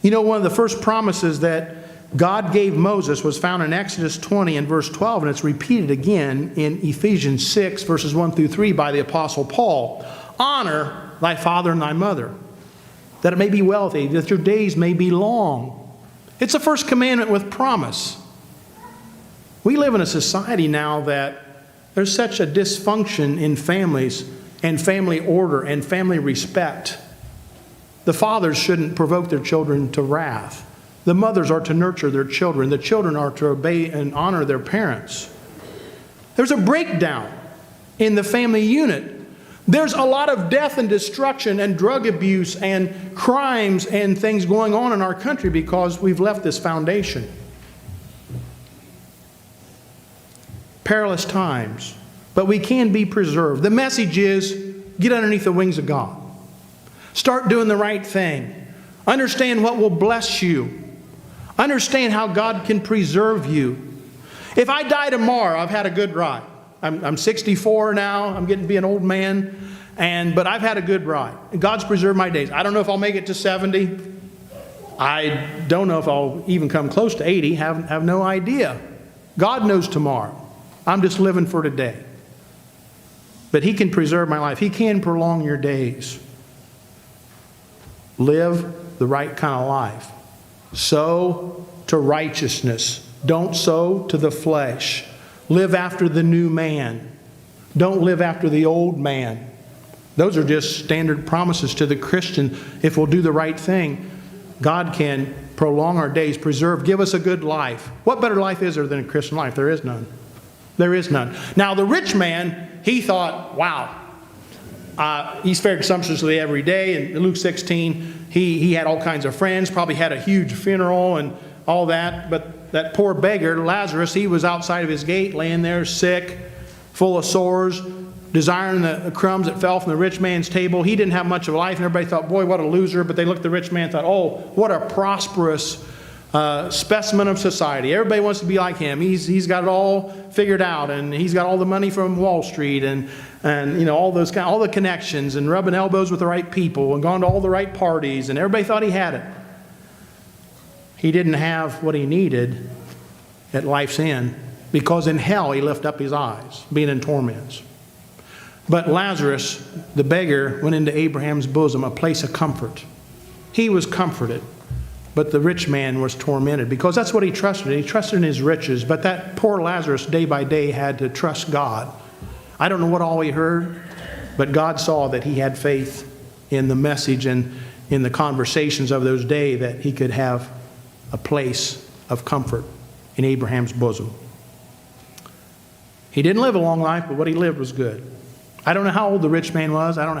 You know, one of the first promises that God gave Moses was found in Exodus 20 and verse 12, and it's repeated again in Ephesians 6, verses 1 through 3 by the Apostle Paul. Honor thy father and thy mother, that it may be well with thee, that your days may be long. It's the first commandment with promise. We live in a society now that there's such a dysfunction in families and family order and family respect. The fathers shouldn't provoke their children to wrath. The mothers are to nurture their children. The children are to obey and honor their parents. There's a breakdown in the family unit. There's a lot of death and destruction and drug abuse and crimes and things going on in our country because we've left this foundation. Perilous times, but we can be preserved. The message is, get underneath the wings of God. Start doing the right thing. Understand what will bless you. Understand how God can preserve you. If I die tomorrow, I've had a good ride. I'm 64 now. I'm getting to be an old man. But I've had a good ride. God's preserved my days. I don't know if I'll make it to 70. I don't know if I'll even come close to 80. Have no idea. God knows tomorrow. I'm just living for today. But He can preserve my life. He can prolong your days. Live the right kind of life. Sow to righteousness. Don't sow to the flesh. Live after the new man. Don't live after the old man. Those are just standard promises to the Christian. If we'll do the right thing, God can prolong our days, preserve, give us a good life. What better life is there than a Christian life? There is none. There is none. Now, the rich man, he thought, wow, he's fared sumptuously every day. In Luke 16, he had all kinds of friends, probably had a huge funeral and all that. But that poor beggar, Lazarus, he was outside of his gate, laying there sick, full of sores, desiring the crumbs that fell from the rich man's table. He didn't have much of a life, and everybody thought, boy, what a loser. But they looked at the rich man and thought, oh, what a prosperous specimen of society. Everybody wants to be like him. He's got it all figured out, and he's got all the money from Wall Street and you know, all the connections, and rubbing elbows with the right people and gone to all the right parties, and everybody thought he had it. He didn't have what he needed at life's end, because in hell he lifted up his eyes, being in torments. But Lazarus, the beggar, went into Abraham's bosom, a place of comfort. He was comforted. But the rich man was tormented, because that's what he trusted. He trusted in his riches. But that poor Lazarus, day by day, had to trust God. I don't know what all he heard, but God saw that he had faith in the message and in the conversations of those days, that he could have a place of comfort in Abraham's bosom. He didn't live a long life, but what he lived was good. I don't know how old the rich man was. I don't know how